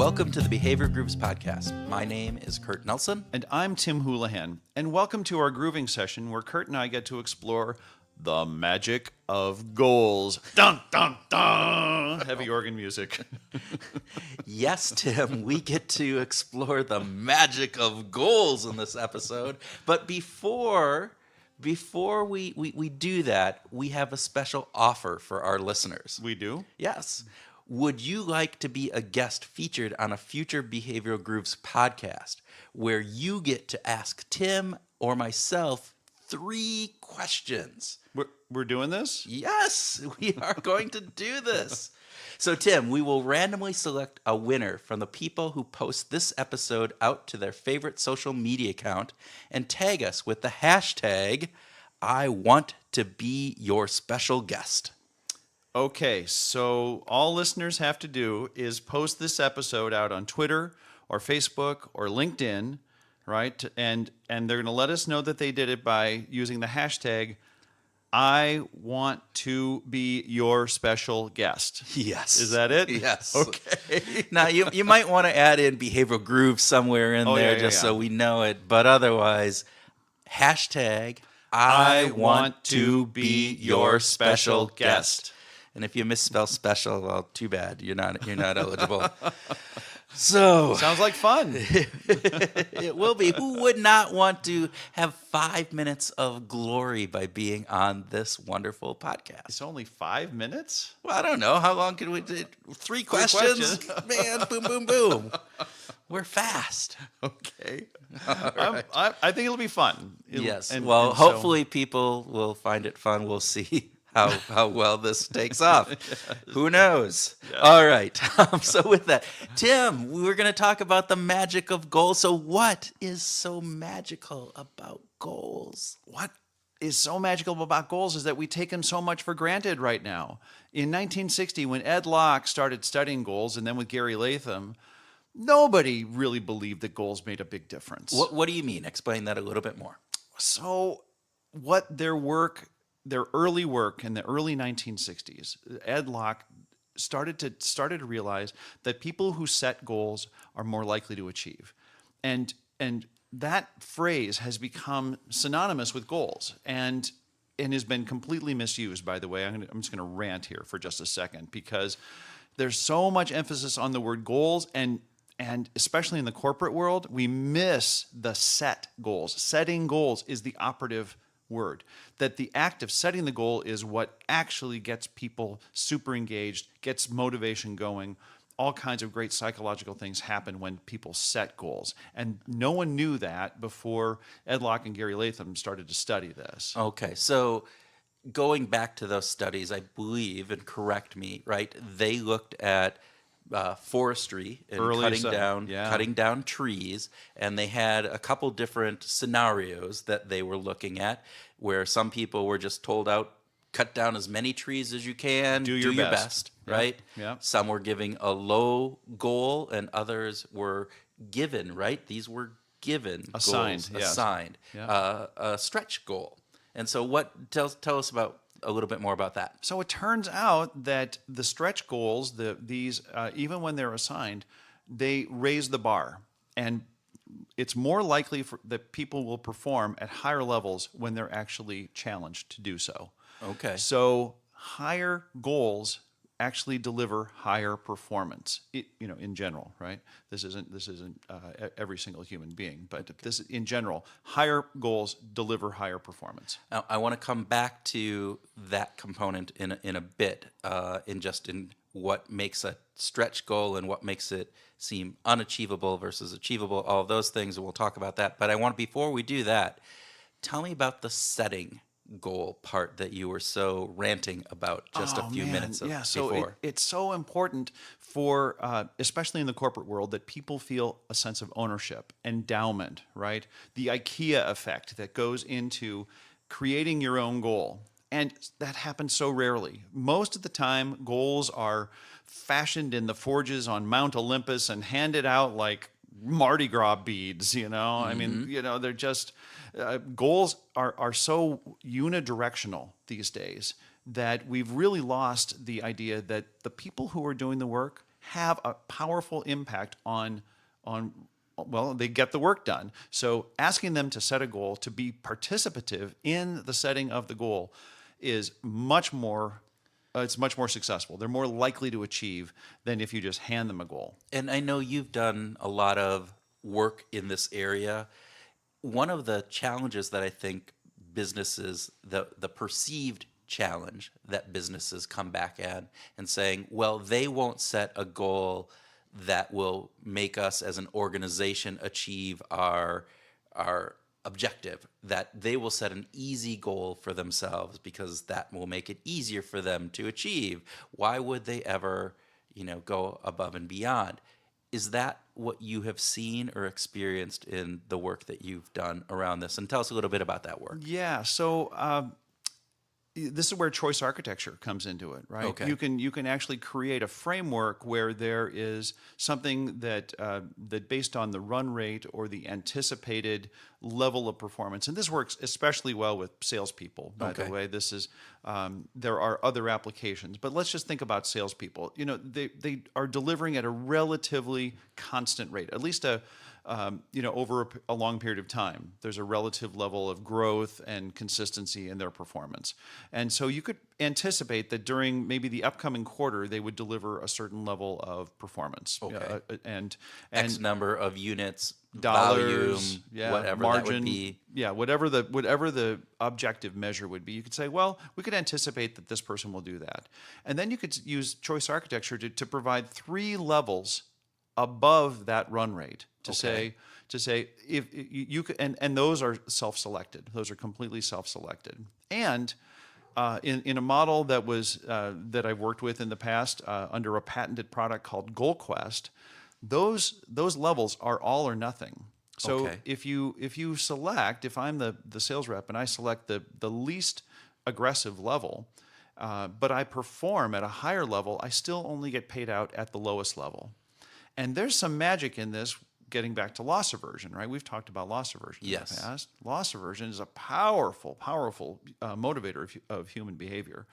Welcome to the Behavior Grooves Podcast. My name is Kurt Nelson. And I'm Tim Houlihan. And welcome to our grooving session where Kurt and I get to explore the magic of goals. Dun, dun, dun! Heavy organ music. Yes, Tim, we get to explore the magic of goals in this episode. But before we do that, we have a special offer for our listeners. We do? Yes. Would you like to be a guest featured on a future Behavioral Grooves podcast where you get to ask Tim or myself 3 questions? We're doing this? Yes, we are going to do this. So, Tim, we will randomly select a winner from the people who post this episode out to their favorite social media account and tag us with the hashtag, I want to be your special guest. Okay, so all listeners have to do is post this episode out on Twitter or Facebook or LinkedIn, right? And they're going to let us know that they did it by using the hashtag, I want to be your special guest. Yes. Is that it? Yes. Okay. Now, you might want to add in Behavioral Grooves somewhere in there just so we know it. But otherwise, hashtag, I want to be your special guest. And if you misspell special, well, too bad. You're not eligible. So Sounds like fun. it will be. Who would not want to have 5 minutes of glory by being on this wonderful podcast? It's only 5 minutes? Well, I don't know. How long can we do? 3 questions? Man, boom, boom, boom. We're fast. Okay. Right. I think it'll be fun. Yes. And Hopefully people will find it fun. We'll see how well this takes off. Who knows? Yeah. All right. So with that, Tim, we were going to talk about the magic of goals. So what is so magical about goals? What is so magical about goals is that we take them so much for granted right now. In 1960, when Ed Locke started studying goals, and then with Gary Latham, nobody really believed that goals made a big difference. What do you mean? Explain that a little bit more. So what their early work in the early 1960s, Ed Locke started to realize that people who set goals are more likely to achieve. And that phrase has become synonymous with goals and has been completely misused, by the way. I'm just going to rant here for just a second because there's so much emphasis on the word goals and especially in the corporate world, we miss the set goals. Setting goals is the operative word. That the act of setting the goal is what actually gets people super engaged, gets motivation going. All kinds of great psychological things happen when people set goals. And no one knew that before Ed Locke and Gary Latham started to study this. Okay, so going back to those studies, I believe, and correct me, right, they looked at forestry and cutting down trees, and they had a couple different scenarios that they were looking at where some people were just told out, cut down as many trees as you can, do your best, right? Yeah. Some were giving a low goal and others were given, right? These were given assigned, goals, yes. Assigned, yeah. A stretch goal. And so tell us about a little bit more about that. So it turns out that the stretch goals, these even when they're assigned, they raise the bar, and it's more likely that people will perform at higher levels when they're actually challenged to do so. Okay. So higher goals actually deliver higher performance. In general, right? This isn't every single human being, but this in general, higher goals deliver higher performance. Now, I want to come back to that component in a bit, in what makes a stretch goal and what makes it seem unachievable versus achievable. All of those things, and we'll talk about that. But before we do that, tell me about the setting goal part that you were so ranting about just a few minutes before. So it's so important for, especially in the corporate world, that people feel a sense of ownership, endowment, right? The IKEA effect that goes into creating your own goal. And that happens so rarely. Most of the time, goals are fashioned in the forges on Mount Olympus and handed out like Mardi Gras beads, Mm-hmm. I mean, they're just, goals are so unidirectional these days that we've really lost the idea that the people who are doing the work have a powerful impact on well, they get the work done. So asking them to set a goal, to be participative in the setting of the goal, is much more. It's much more successful. They're more likely to achieve than if you just hand them a goal. And I know you've done a lot of work in this area. One of the challenges that I think businesses, the perceived challenge that businesses come back at and saying, well, they won't set a goal that will make us as an organization achieve our objective, that they will set an easy goal for themselves because that will make it easier for them to achieve. Why would they ever, go above and beyond? Is that what you have seen or experienced in the work that you've done around this? And tell us a little bit about that work. Yeah. So this is where choice architecture comes into it, right? Okay. You can actually create a framework where there is something that based on the run rate or the anticipated level of performance, and this works especially well with salespeople. By the way, this is there are other applications, but let's just think about salespeople. They are delivering at a relatively constant rate, at least over a long period of time. There's a relative level of growth and consistency in their performance. And so you could anticipate that during maybe the upcoming quarter, they would deliver a certain level of performance. Okay. And X number of units, dollars, volume, whatever margin, that would be. Whatever the objective measure would be. You could say, well, we could anticipate that this person will do that. And then you could use choice architecture to provide 3 levels above that run rate to say if you could, and those are self-selected. Those are completely self-selected. And in a model that was that I've worked with in the past under a patented product called GoalQuest, those levels are all or nothing. So if you select, if I'm the sales rep and I select the least aggressive level, but I perform at a higher level, I still only get paid out at the lowest level. And there's some magic in this, getting back to loss aversion, right? We've talked about loss aversion in the past. Loss aversion is a powerful motivator of human behavior.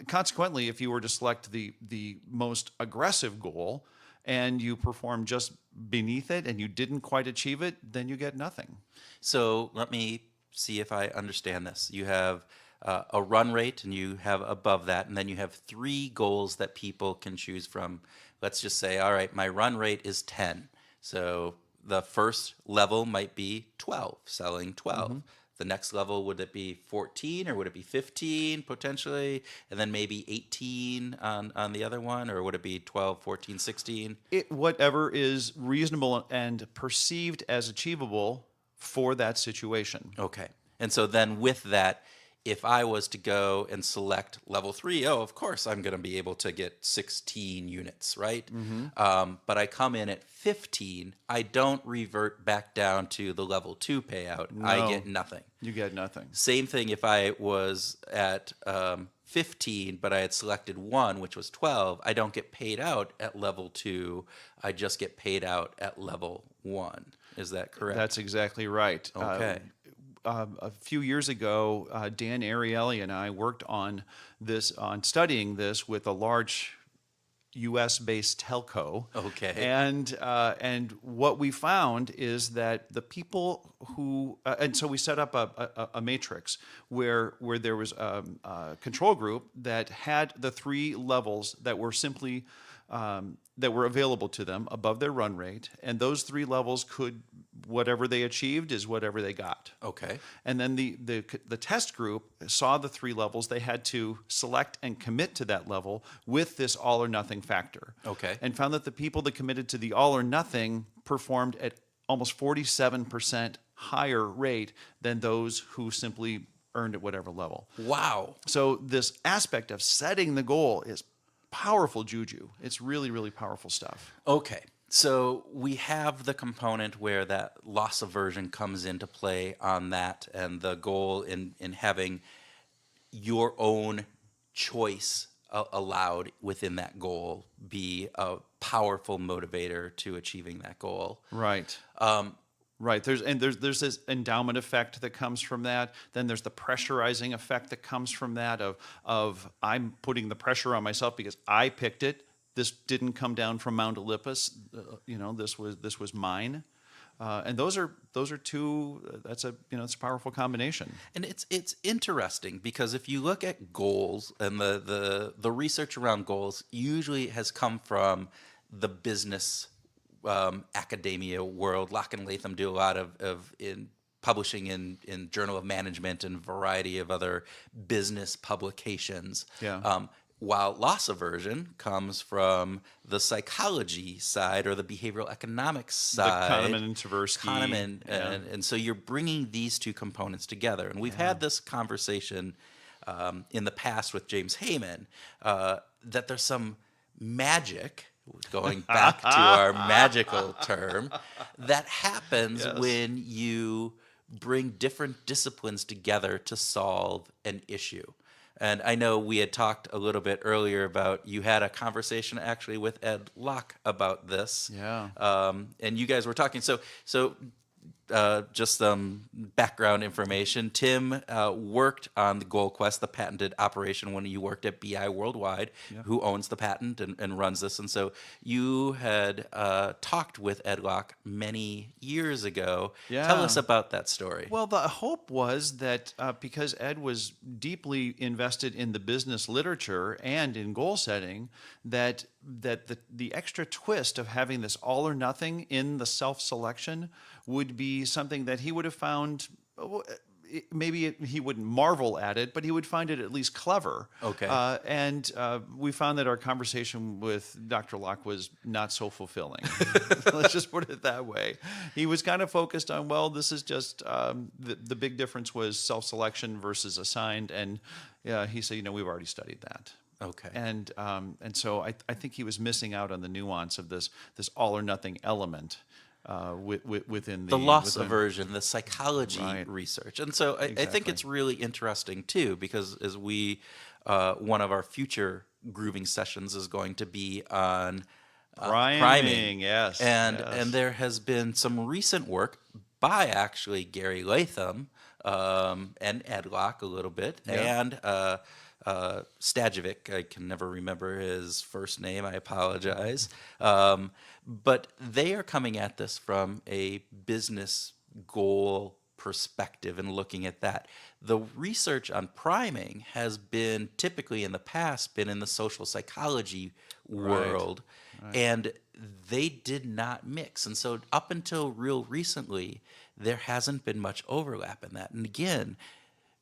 Consequently, if you were to select the most aggressive goal and you perform just beneath it and you didn't quite achieve it, then you get nothing. So let me see if I understand this. You have a run rate and you have above that, and then you have 3 goals that people can choose from. Let's just say, all right, my run rate is 10. So the first level might be 12, selling 12. Mm-hmm. The next level, would it be 14 or would it be 15 potentially? And then maybe 18 on the other one? Or would it be 12, 14, 16? Whatever is reasonable and perceived as achievable for that situation. Okay. And so then with that, if I was to go and select level 3, of course I'm going to be able to get 16 units, right? Mm-hmm. But I come in at 15, I don't revert back down to the level 2 payout. No, I get nothing. You get nothing. Same thing if I was at 15, but I had selected 1, which was 12, I don't get paid out at level 2. I just get paid out at level 1. Is that correct? That's exactly right. Okay. A few years ago, Dan Ariely and I worked on studying this with a large U.S.-based telco. Okay. And what we found is that the people who and so we set up a matrix where there was a control group that had the 3 levels that were simply that were available to them above their run rate, and those 3 levels could, whatever they achieved is whatever they got. Okay. And then the test group saw the 3 levels. They had to select and commit to that level with this all or nothing factor. Okay. And found that the people that committed to the all or nothing performed at almost 47% higher rate than those who simply earned at whatever level. Wow. So this aspect of setting the goal is powerful juju. It's really, really powerful stuff. Okay. So we have the component where that loss aversion comes into play on that, and the goal in having your own choice allowed within that goal be a powerful motivator to achieving that goal. Right. Right. There's this endowment effect that comes from that. Then there's the pressurizing effect that comes from that of I'm putting the pressure on myself because I picked it. This didn't come down from Mount Olympus. This was mine. And those are two. It's a powerful combination. And it's interesting because if you look at goals and the research around goals usually has come from the business academia world. Locke and Latham do a lot of in publishing in Journal of Management and a variety of other business publications. Yeah. While loss aversion comes from the psychology side or the behavioral economics side. The Kahneman and Tversky. Kahneman, and so you're bringing these two components together. And we've had this conversation in the past with James Heyman that there's some magic, going back to our magical term, that happens when you bring different disciplines together to solve an issue. And I know we had talked a little bit earlier about, you had a conversation actually with Ed Locke about this. Yeah. And you guys were talking. So just some background information. Tim worked on the Goal Quest, the patented operation, when you worked at BI Worldwide, who owns the patent and runs this. And so you had talked with Ed Locke many years ago. Yeah. Tell us about that story. Well, the hope was that because Ed was deeply invested in the business literature and in goal setting, that the extra twist of having this all or nothing in the self-selection would be something that he would have found, maybe he wouldn't marvel at it, but he would find it at least clever. Okay. And we found that our conversation with Dr. Locke was not so fulfilling. Let's just put it that way. He was kind of focused on, well, this is just, the big difference was self-selection versus assigned. And he said, we've already studied that. Okay. And so I think he was missing out on the nuance of this all or nothing element within the loss aversion, the psychology research. And so I think it's really interesting too, because as we one of our future grooving sessions is going to be on priming. Yes. And there has been some recent work by actually Gary Latham and Ed Locke a little bit, and Stajovic, I can never remember his first name, I apologize. But they are coming at this from a business goal perspective and looking at that. The research on priming has been typically in the past been in the social psychology world, and they did not mix. And so up until real recently, there hasn't been much overlap in that. And again,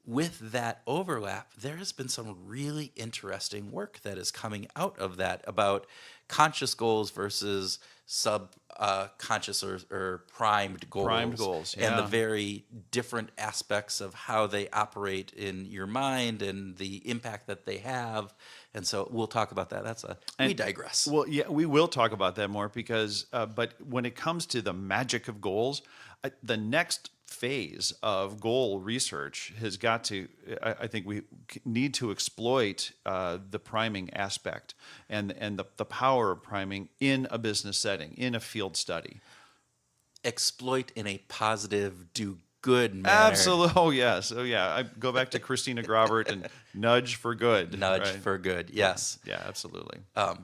with that overlap, there has been some really interesting work that is coming out of that about conscious goals versus subconscious or primed goals. Primed goals, and the very different aspects of how they operate in your mind and the impact that they have. And so we'll talk about that. We digress. Well, yeah, we will talk about that more because, but when it comes to the magic of goals, the next phase of goal research has got to, I think we need to exploit the priming aspect and the power of priming in a business setting, in a field study. Exploit in a positive, do good manner. Absolutely. Oh, yes. Oh, yeah. I go back to Christina Gravert and nudge for good. Nudge for good. Yes. Yeah, absolutely.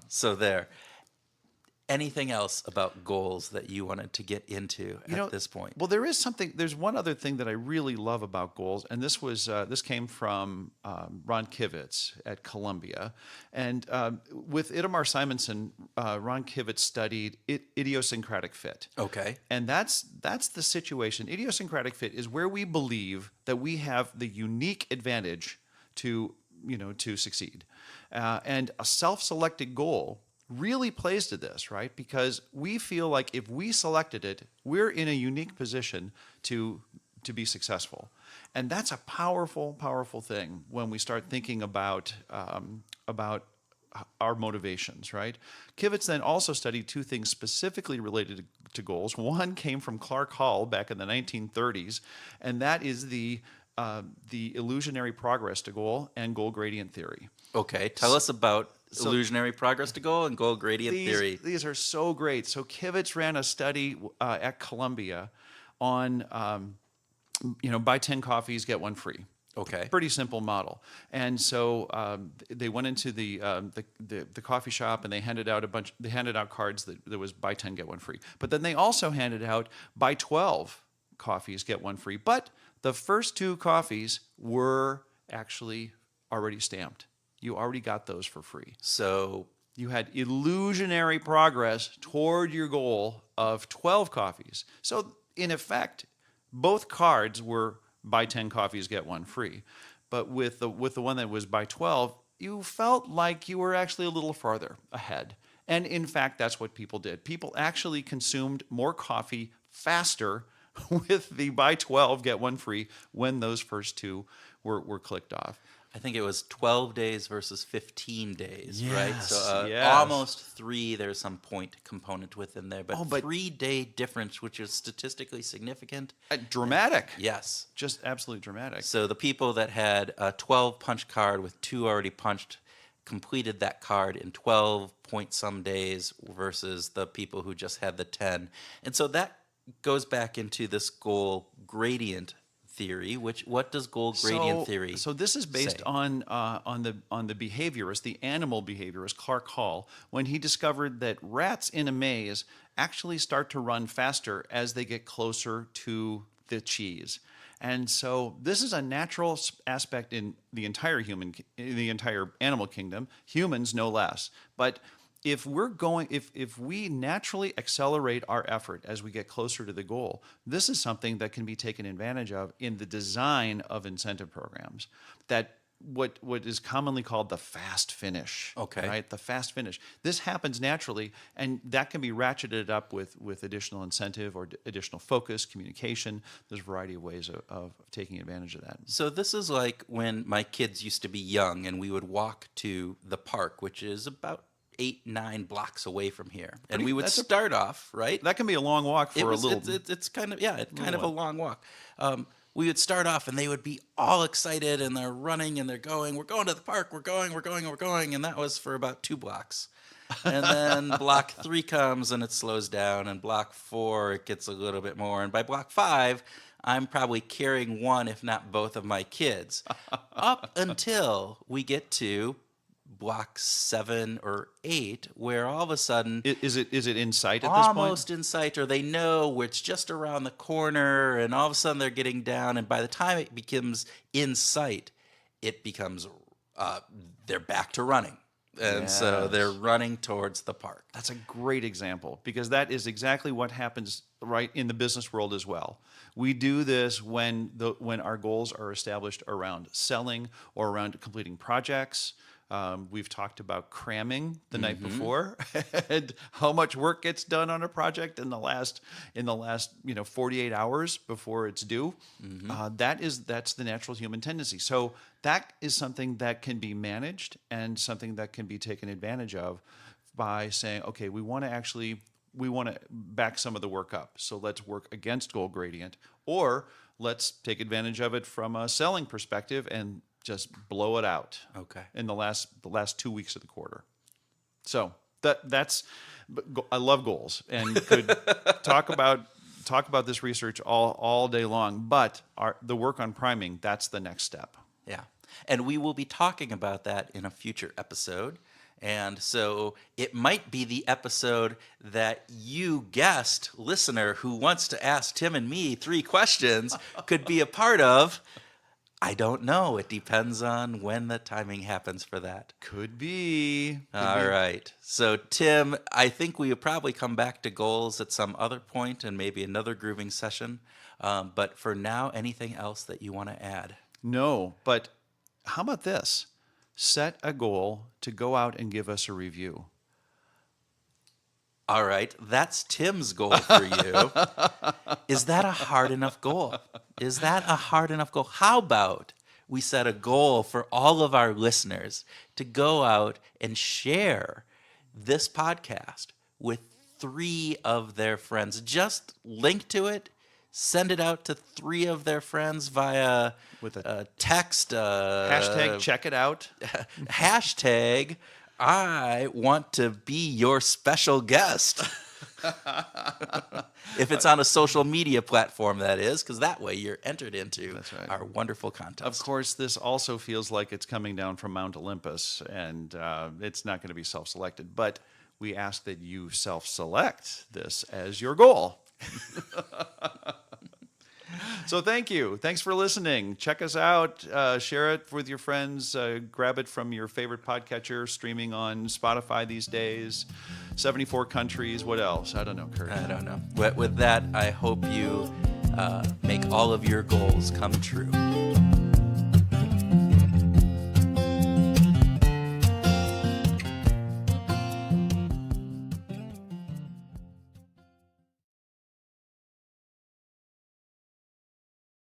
So there. Anything else about goals that you wanted to get into at this point? Well, there's one other thing that I really love about goals, and this came from Ran Kivetz at Columbia. And with Itamar Simonson, Ran Kivetz studied idiosyncratic fit. Okay. And that's the situation. Idiosyncratic fit is where we believe that we have the unique advantage to succeed. And a self-selected goal really plays to this, right? Because we feel like if we selected it, we're in a unique position to be successful. And that's a powerful, powerful thing when we start thinking about our motivations, right? Kivetz then also studied two things specifically related to goals. One came from Clark Hall back in the 1930s, and that is the illusionary progress to goal and goal gradient theory. Okay, tell us about illusionary progress to goal and goal gradient theory. These are so great. So Kivetz ran a study at Columbia on, buy 10 coffees, get one free. Okay. Pretty simple model. And so they went into the coffee shop and they handed out cards that was buy 10 get one free. But then they also handed out buy 12 coffees get one free. But the first 2 coffees were actually already stamped. You already got those for free. So you had illusionary progress toward your goal of 12 coffees. So in effect, both cards were buy 10 coffees, get one free. But with the one that was buy 12, you felt like you were actually a little farther ahead. And in fact, that's what people did. People actually consumed more coffee faster with the buy 12, get one free when those first 2 were clicked off. I think it was 12 days versus 15 days, right? Yes, So yes. almost 3, there's some point component within there, but, but 3-day difference, which is statistically significant. Dramatic. Yes. Just absolutely dramatic. So the people that had a 12 punch card with 2 already punched completed that card in 12 point some days versus the people who just had the 10. And so that goes back into this goal gradient theory. What does goal gradient theory? So this is based say? on the behaviorist, the animal behaviorist Clark Hall, when he discovered that rats in a maze actually start to run faster as they get closer to the cheese. And so this is a natural aspect in the entire animal kingdom, humans no less. But if we naturally accelerate our effort as we get closer to the goal, this is something that can be taken advantage of in the design of incentive programs. That what is commonly called the fast finish. Okay. Right? The fast finish. This happens naturally, and that can be ratcheted up with additional incentive or additional focus, communication. There's a variety of ways of taking advantage of that. So this is like when my kids used to be young and we would walk to the park, which is about 8-9 blocks away from here, and we would start off, right? That can be a long walk for a little. It's kind of a long walk. We would start off, and they would be all excited, and they're running, and they're going. We're going to the park. We're going, and that was for about 2 blocks. And then block 3 comes, and it slows down, and block 4 it gets a little bit more, and by block 5. I'm probably carrying one, if not both, of my kids, up until we get to block 7 or 8, where all of a sudden is it in sight at this point? Almost in sight, or they know it's just around the corner, and all of a sudden they're getting down, and by the time it becomes in sight, it becomes they're back to running. And so they're running towards the park. That's a great example, because that is exactly what happens right in the business world as well. We do this when our goals are established around selling or around completing projects. We've talked about cramming the night before and how much work gets done on a project in the last 48 hours before it's due. That's the natural human tendency. So that is something that can be managed and something that can be taken advantage of by saying, okay, we want to back some of the work up. So let's work against goal gradient, or let's take advantage of it from a selling perspective and just blow it out. Okay. In the last 2 weeks of the quarter. So that's I love goals and could talk about this research all day long. But the work on priming, that's the next step. Yeah, and we will be talking about that in a future episode. And so it might be the episode that you guest listener who wants to ask Tim and me 3 questions could be a part of. I don't know. It depends on when the timing happens for that. Could be. All right. So, Tim, I think we will probably come back to goals at some other point and maybe another grooving session. But for now, anything else that you want to add? No, but how about this? Set a goal to go out and give us a review. All right, that's Tim's goal for you. Is that a hard enough goal? How about we set a goal for all of our listeners to go out and share this podcast with 3 of their friends? Just link to it, send it out to 3 of their friends via with a text. Hashtag check it out. Hashtag I want to be your special guest. If it's on a social media platform, that is, because that way you're entered into That's right. our wonderful contest. Of course, this also feels like it's coming down from Mount Olympus, and it's not going to be self-selected. But we ask that you self-select this as your goal. So thank you. Thanks for listening. Check us out. Share it with your friends. Grab it from your favorite podcatcher, streaming on Spotify these days. 74 countries. What else? I don't know, Kurt. I don't know. With that, I hope you make all of your goals come true.